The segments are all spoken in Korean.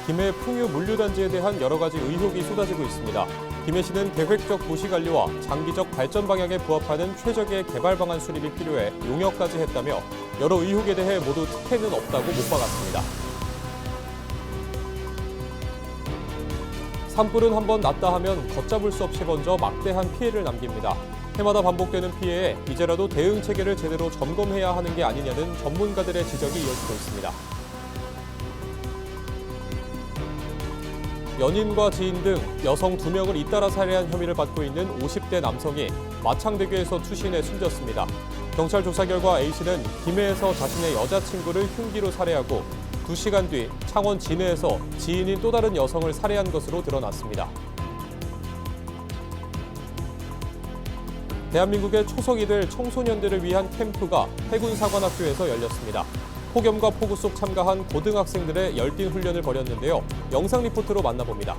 김해 풍유 물류단지에 대한 여러 가지 의혹이 쏟아지고 있습니다. 김해시는 계획적 도시관리와 장기적 발전 방향에 부합하는 최적의 개발 방안 수립이 필요해 용역까지 했다며 여러 의혹에 대해 모두 특혜는 없다고 못 박았습니다. 산불은 한번 났다 하면 걷잡을 수 없이 번져 막대한 피해를 남깁니다. 해마다 반복되는 피해에 이제라도 대응 체계를 제대로 점검해야 하는 게 아니냐는 전문가들의 지적이 이어지고 있습니다. 연인과 지인 등 여성 2명을 잇따라 살해한 혐의를 받고 있는 50대 남성이 마창대교에서 투신해 숨졌습니다. 경찰 조사 결과 A씨는 김해에서 자신의 여자친구를 흉기로 살해하고 2시간 뒤 창원 진해에서 지인인 또 다른 여성을 살해한 것으로 드러났습니다. 대한민국의 초석이 될 청소년들을 위한 캠프가 해군사관학교에서 열렸습니다. 폭염과 폭우 속 참가한 고등학생들의 열띤 훈련을 벌였는데요. 영상 리포트로 만나봅니다.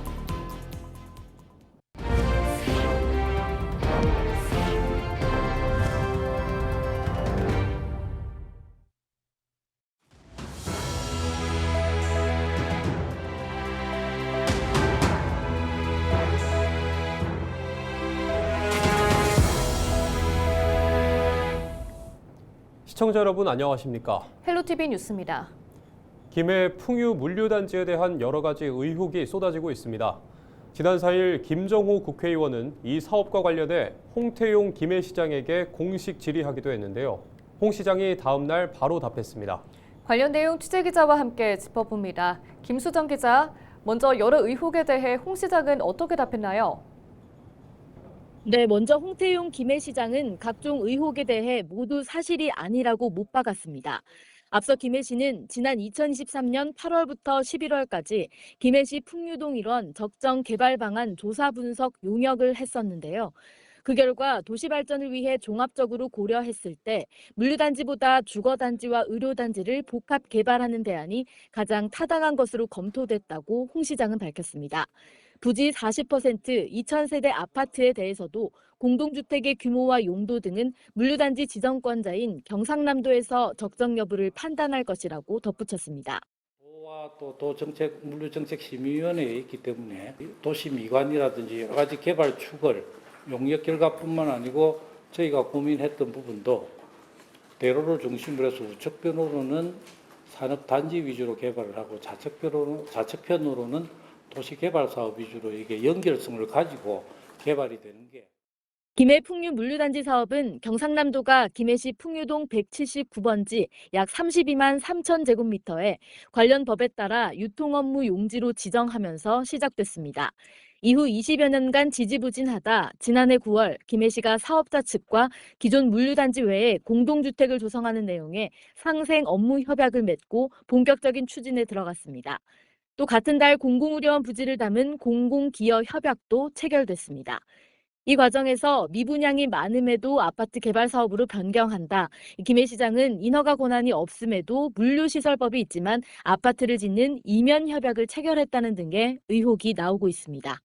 시청자 여러분 안녕하십니까? 헬로티비 뉴스입니다. 김해 풍유 물류단지에 대한 여러 가지 의혹이 쏟아지고 있습니다. 지난 4일 김정호 국회의원은 이 사업과 관련해 홍태용 김해시장에게 공식 질의하기도 했는데요. 홍 시장이 다음 날 바로 답했습니다. 관련 내용 취재기자와 함께 짚어봅니다. 김수정 기자, 먼저 여러 의혹에 대해 홍 시장은 어떻게 답했나요? 네, 먼저 홍태용 김해시장은 각종 의혹에 대해 모두 사실이 아니라고 못 박았습니다. 앞서 김해시는 지난 2023년 8월부터 11월까지 김해시 풍유동 일원 적정 개발 방안 조사 분석 용역을 했었는데요. 그 결과 도시 발전을 위해 종합적으로 고려했을 때 물류단지보다 주거단지와 의료단지를 복합 개발하는 대안이 가장 타당한 것으로 검토됐다고 홍 시장은 밝혔습니다. 부지 40%, 2,000세대 아파트에 대해서도 공동주택의 규모와 용도 등은 물류단지 지정권자인 경상남도에서 적정 여부를 판단할 것이라고 덧붙였습니다. 도와 또 도정책 물류정책심의위원회에 있기 때문에 도시미관이라든지 여러 가지 개발 축을 용역 결과뿐만 아니고 저희가 고민했던 부분도 대로를 중심으로 해서 우측편으로는 산업단지 위주로 개발을 하고 좌측편으로는 도시개발사업 위주로 이게 연결성을 가지고 개발이 되는 게. 김해 풍유 물류단지 사업은 경상남도가 김해시 풍유동 179번지 약 32만 3천 제곱미터에 관련 법에 따라 유통업무 용지로 지정하면서 시작됐습니다. 이후 20여 년간 지지부진하다 지난해 9월 김해시가 사업자 측과 기존 물류단지 외에 공동주택을 조성하는 내용의 상생 업무 협약을 맺고 본격적인 추진에 들어갔습니다. 또 같은 달 공공의료원 부지를 담은 공공기여 협약도 체결됐습니다. 이 과정에서 미분양이 많음에도 아파트 개발 사업으로 변경한다. 김해 시장은 인허가 권한이 없음에도 물류시설법이 있지만 아파트를 짓는 이면 협약을 체결했다는 등의 의혹이 나오고 있습니다.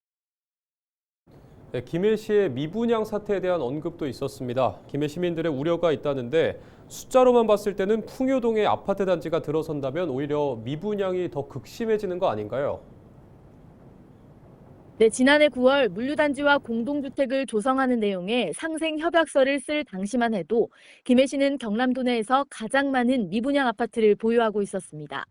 네, 김해시의 미분양 사태에 대한 언급도 있었습니다. 김해 시민들의 우려가 있다는데 숫자로만 봤을 때는 풍유동의 아파트 단지가 들어선다면 오히려 미분양이 더 극심해지는 거 아닌가요? 네, 지난해 9월 물류단지와 공동주택을 조성하는 내용의 상생협약서를 쓸 당시만 해도 김해시는 경남도 내에서 가장 많은 미분양 아파트를 보유하고 있었습니다.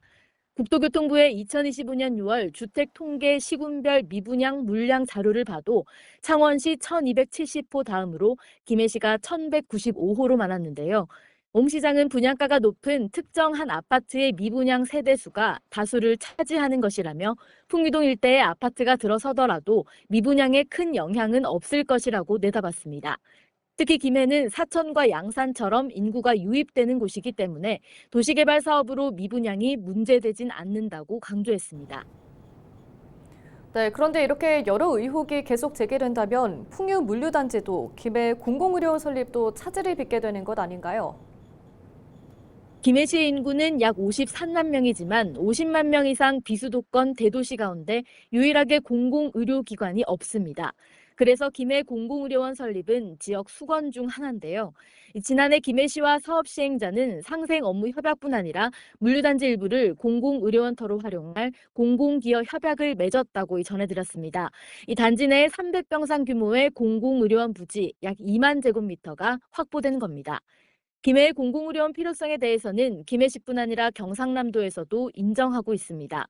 국토교통부의 2025년 6월 주택통계 시군별 미분양 물량 자료를 봐도 창원시 1270호 다음으로 김해시가 1195호로 많았는데요. 옹 시장은 분양가가 높은 특정 한 아파트의 미분양 세대수가 다수를 차지하는 것이라며 풍유동 일대에 아파트가 들어서더라도 미분양에 큰 영향은 없을 것이라고 내다봤습니다. 특히 김해는 사천과 양산처럼 인구가 유입되는 곳이기 때문에 도시개발 사업으로 미분양이 문제되진 않는다고 강조했습니다. 네, 그런데 이렇게 여러 의혹이 계속 제기된다면 풍유 물류단지도 김해 공공의료원 설립도 차질을 빚게 되는 것 아닌가요? 김해시의 인구는 약 53만 명이지만 50만 명 이상 비수도권 대도시 가운데 유일하게 공공의료기관이 없습니다. 그래서 김해 공공의료원 설립은 지역 수건 중 하나인데요. 지난해 김해 시와 사업 시행자는 상생 업무 협약뿐 아니라 물류단지 일부를 공공의료원터로 활용할 공공기업 협약을 맺었다고 전해드렸습니다. 이 단지 내에 300병상 규모의 공공의료원 부지 약 2만 제곱미터가 확보된 겁니다. 김해의 공공의료원 필요성에 대해서는 김해시뿐 아니라 경상남도에서도 인정하고 있습니다.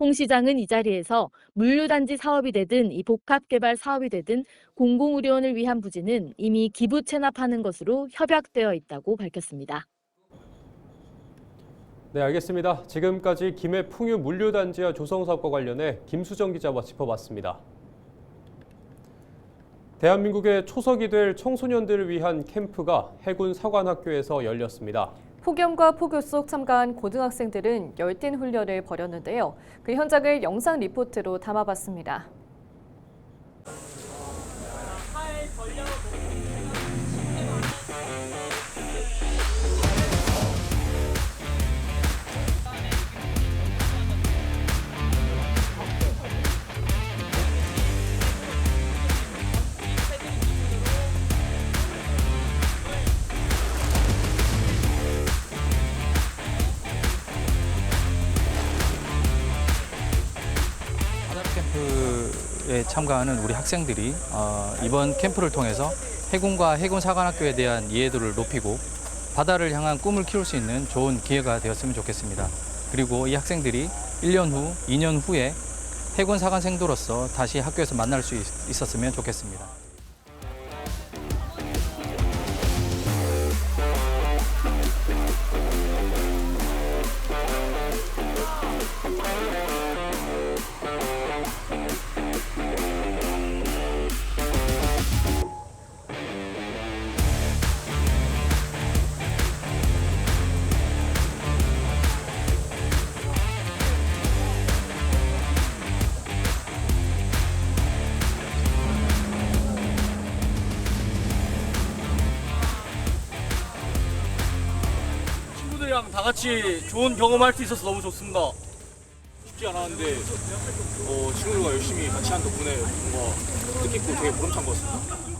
홍 시장은 이 자리에서 물류단지 사업이 되든 이 복합개발 사업이 되든 공공의료원을 위한 부지는 이미 기부 체납하는 것으로 협약되어 있다고 밝혔습니다. 네, 알겠습니다. 지금까지 김해 풍유 물류단지와 조성사업과 관련해 김수정 기자와 짚어봤습니다. 대한민국의 초석이 될 청소년들을 위한 캠프가 해군 사관학교에서 열렸습니다. 폭염과 폭우 속 참가한 고등학생들은 열띤 훈련을 벌였는데요. 그 현장을 영상 리포트로 담아봤습니다. 캠프에 참가하는 우리 학생들이 이번 캠프를 통해서 해군과 해군사관학교에 대한 이해도를 높이고 바다를 향한 꿈을 키울 수 있는 좋은 기회가 되었으면 좋겠습니다. 그리고 이 학생들이 1년 후, 2년 후에 해군사관생도로서 다시 학교에서 만날 수 있었으면 좋겠습니다. 친구들이랑 다 같이 좋은 경험할 수 있어서 너무 좋습니다. 쉽지 않았는데 친구들과 열심히 같이 한 덕분에 뭔가 뜻깊고 되게 보람찬 것 같습니다.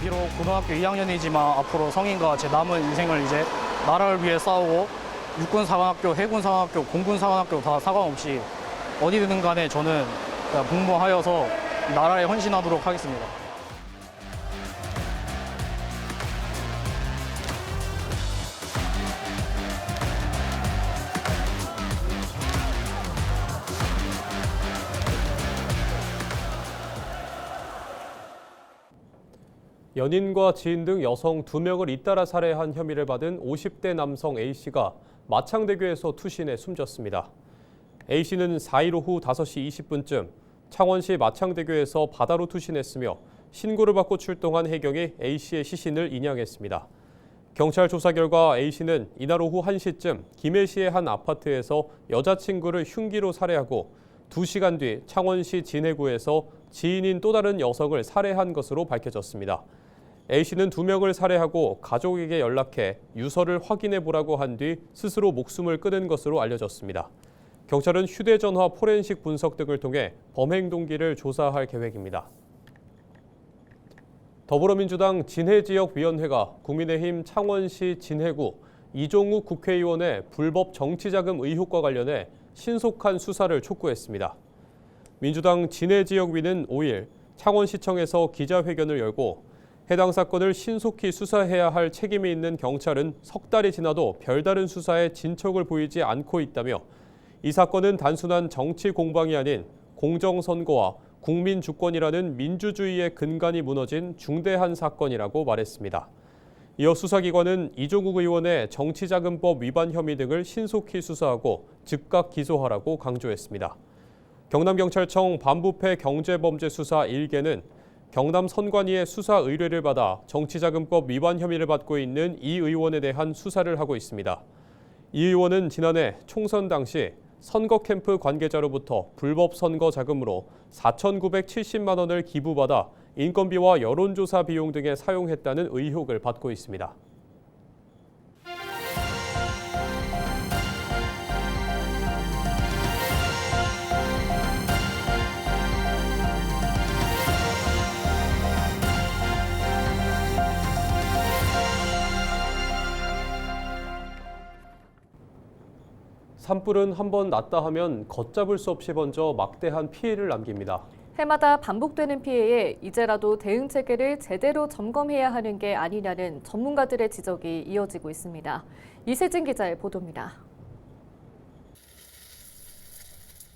비록 고등학교 2학년이지만 앞으로 성인과 제 남은 인생을 이제 나라를 위해 싸우고 육군사관학교, 해군사관학교, 공군사관학교 다 상관없이 어디든 간에 저는 복무하여서 나라에 헌신하도록 하겠습니다. 연인과 지인 등 여성 2명을 잇따라 살해한 혐의를 받은 50대 남성 A씨가 마창대교에서 투신해 숨졌습니다. A씨는 4일 오후 5시 20분쯤 창원시 마창대교에서 바다로 투신했으며 신고를 받고 출동한 해경이 A씨의 시신을 인양했습니다. 경찰 조사 결과 A씨는 이날 오후 1시쯤 김해시의 한 아파트에서 여자친구를 흉기로 살해하고 2시간 뒤 창원시 진해구에서 지인인 또 다른 여성을 살해한 것으로 밝혀졌습니다. A씨는 2명을 살해하고 가족에게 연락해 유서를 확인해 보라고 한 뒤 스스로 목숨을 끊은 것으로 알려졌습니다. 경찰은 휴대전화 포렌식 분석 등을 통해 범행 동기를 조사할 계획입니다. 더불어민주당 진해지역위원회가 국민의힘 창원시 진해구 이종욱 국회의원의 불법 정치자금 의혹과 관련해 신속한 수사를 촉구했습니다. 민주당 진해지역위는 5일 창원시청에서 기자회견을 열고 해당 사건을 신속히 수사해야 할 책임이 있는 경찰은 석 달이 지나도 별다른 수사에 진척을 보이지 않고 있다며 이 사건은 단순한 정치 공방이 아닌 공정선거와 국민 주권이라는 민주주의의 근간이 무너진 중대한 사건이라고 말했습니다. 이어 수사기관은 이종욱 의원의 정치자금법 위반 혐의 등을 신속히 수사하고 즉각 기소하라고 강조했습니다. 경남경찰청 반부패 경제범죄수사 1개는 경남 선관위의 수사 의뢰를 받아 정치자금법 위반 혐의를 받고 있는 이 의원에 대한 수사를 하고 있습니다. 이 의원은 지난해 총선 당시 선거 캠프 관계자로부터 불법 선거 자금으로 4,970만 원을 기부받아 인건비와 여론조사 비용 등에 사용했다는 의혹을 받고 있습니다. 산불은 한번 났다 하면 걷잡을 수 없이 번져 막대한 피해를 남깁니다. 해마다 반복되는 피해에 이제라도 대응 체계를 제대로 점검해야 하는 게 아니냐는 전문가들의 지적이 이어지고 있습니다. 이세진 기자의 보도입니다.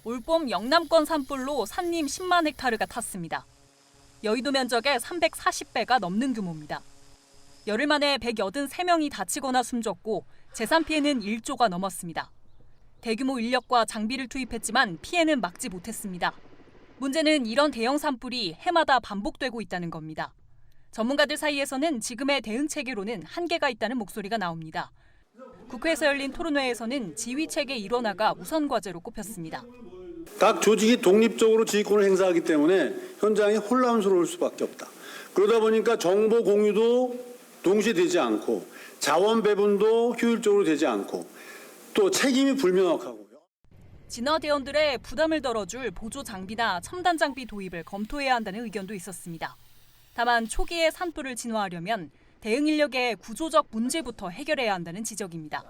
올봄 영남권 산불로 산림 10만 헥타르가 탔습니다. 여의도 면적의 340배가 넘는 규모입니다. 열흘 만에 183명이 다치거나 숨졌고 재산 피해는 1조가 넘었습니다. 대규모 인력과 장비를 투입했지만 피해는 막지 못했습니다. 문제는 이런 대형 산불이 해마다 반복되고 있다는 겁니다. 전문가들 사이에서는 지금의 대응 체계로는 한계가 있다는 목소리가 나옵니다. 국회에서 열린 토론회에서는 지휘체계 일원화가 우선 과제로 꼽혔습니다. 각 조직이 독립적으로 지휘권을 행사하기 때문에 현장이 혼란스러울 수밖에 없다. 그러다 보니까 정보 공유도 동시에 되지 않고 자원 배분도 효율적으로 되지 않고 또 책임이 불명확하고요. 진화 대원들의 부담을 덜어줄 보조 장비나 첨단 장비 도입을 검토해야 한다는 의견도 있었습니다. 다만 초기에 산불을 진화하려면 대응 인력의 구조적 문제부터 해결해야 한다는 지적입니다.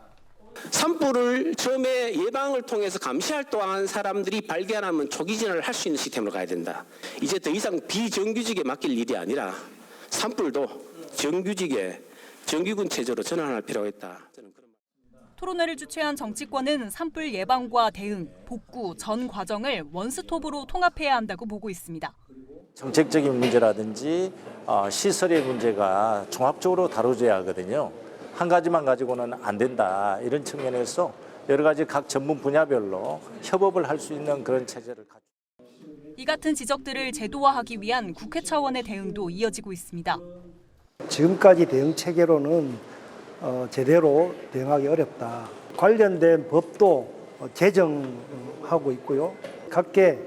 산불을 처음에 예방을 통해서 감시 활동한 사람들이 발견하면 초기 진화를 할 수 있는 시스템으로 가야 된다. 이제 더 이상 비정규직에 맡길 일이 아니라 산불도 정규직에 정규군 체제로 전환할 필요가 있다. 토론회를 주최한 정치권은 산불 예방과 대응, 복구, 전 과정을 원스톱으로 통합해야 한다고 보고 있습니다. 정책적인 문제라든지 시설의 문제가 종합적으로 다뤄져야 하거든요. 한 가지만 가지고는 안 된다. 이런 측면에서 여러 가지 각 전문 분야별로 협업을 할 수 있는 그런 체제를 갖추고. 이 같은 지적들을 제도화하기 위한 국회 차원의 대응도 이어지고 있습니다. 지금까지 대응 체계로는 제대로 대응하기 어렵다. 관련된 법도 제정하고 있고요. 각계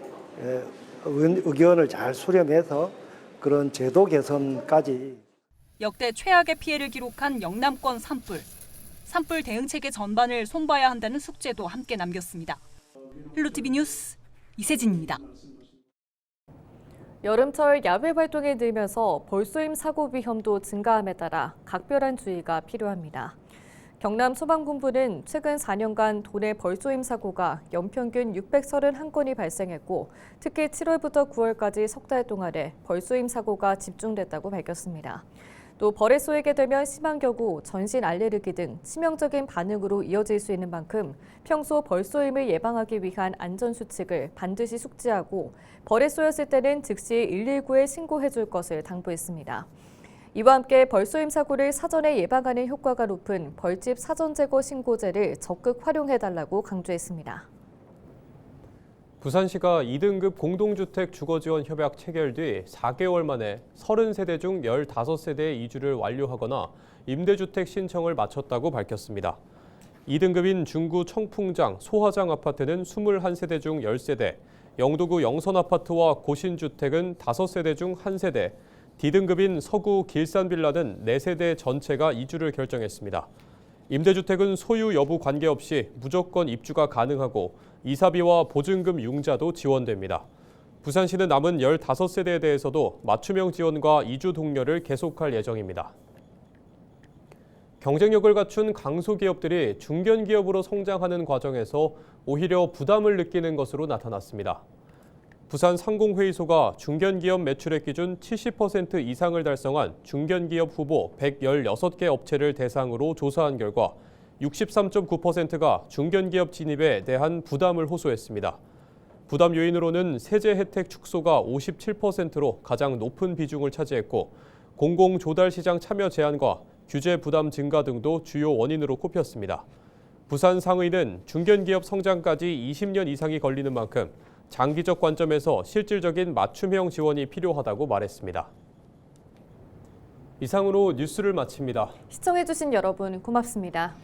의견을 잘 수렴해서 그런 제도 개선까지. 역대 최악의 피해를 기록한 영남권 산불. 산불 대응 체계 전반을 손봐야 한다는 숙제도 함께 남겼습니다. 힐로티비 뉴스 이세진입니다. 여름철 야외 활동이 늘면서 벌쏘임 사고 위험도 증가함에 따라 각별한 주의가 필요합니다. 경남 소방본부는 최근 4년간 도내 벌쏘임 사고가 연평균 631건이 발생했고 특히 7월부터 9월까지 석 달 동안에 벌쏘임 사고가 집중됐다고 밝혔습니다. 또 벌에 쏘이게 되면 심한 경우 전신 알레르기 등 치명적인 반응으로 이어질 수 있는 만큼 평소 벌쏘임을 예방하기 위한 안전수칙을 반드시 숙지하고 벌에 쏘였을 때는 즉시 119에 신고해 줄 것을 당부했습니다. 이와 함께 벌쏘임 사고를 사전에 예방하는 효과가 높은 벌집 사전제거 신고제를 적극 활용해달라고 강조했습니다. 부산시가 2등급 공동주택 주거지원 협약 체결 뒤 4개월 만에 30세대 중 15세대의 이주를 완료하거나 임대주택 신청을 마쳤다고 밝혔습니다. 2등급인 중구 청풍장, 소화장 아파트는 21세대 중 10세대, 영도구 영선아파트와 고신주택은 5세대 중 1세대, D등급인 서구 길산빌라는 4세대 전체가 이주를 결정했습니다. 임대주택은 소유 여부 관계없이 무조건 입주가 가능하고 이사비와 보증금 융자도 지원됩니다. 부산시는 남은 15세대에 대해서도 맞춤형 지원과 이주 독려를 계속할 예정입니다. 경쟁력을 갖춘 강소기업들이 중견기업으로 성장하는 과정에서 오히려 부담을 느끼는 것으로 나타났습니다. 부산 상공회의소가 중견기업 매출액 기준 70% 이상을 달성한 중견기업 후보 116개 업체를 대상으로 조사한 결과 63.9%가 중견기업 진입에 대한 부담을 호소했습니다. 부담 요인으로는 세제 혜택 축소가 57%로 가장 높은 비중을 차지했고 공공조달시장 참여 제한과 규제 부담 증가 등도 주요 원인으로 꼽혔습니다. 부산 상의는 중견기업 성장까지 20년 이상이 걸리는 만큼 장기적 관점에서 실질적인 맞춤형 지원이 필요하다고 말했습니다. 이상으로 뉴스를 마칩니다. 시청해주신 여러분 고맙습니다.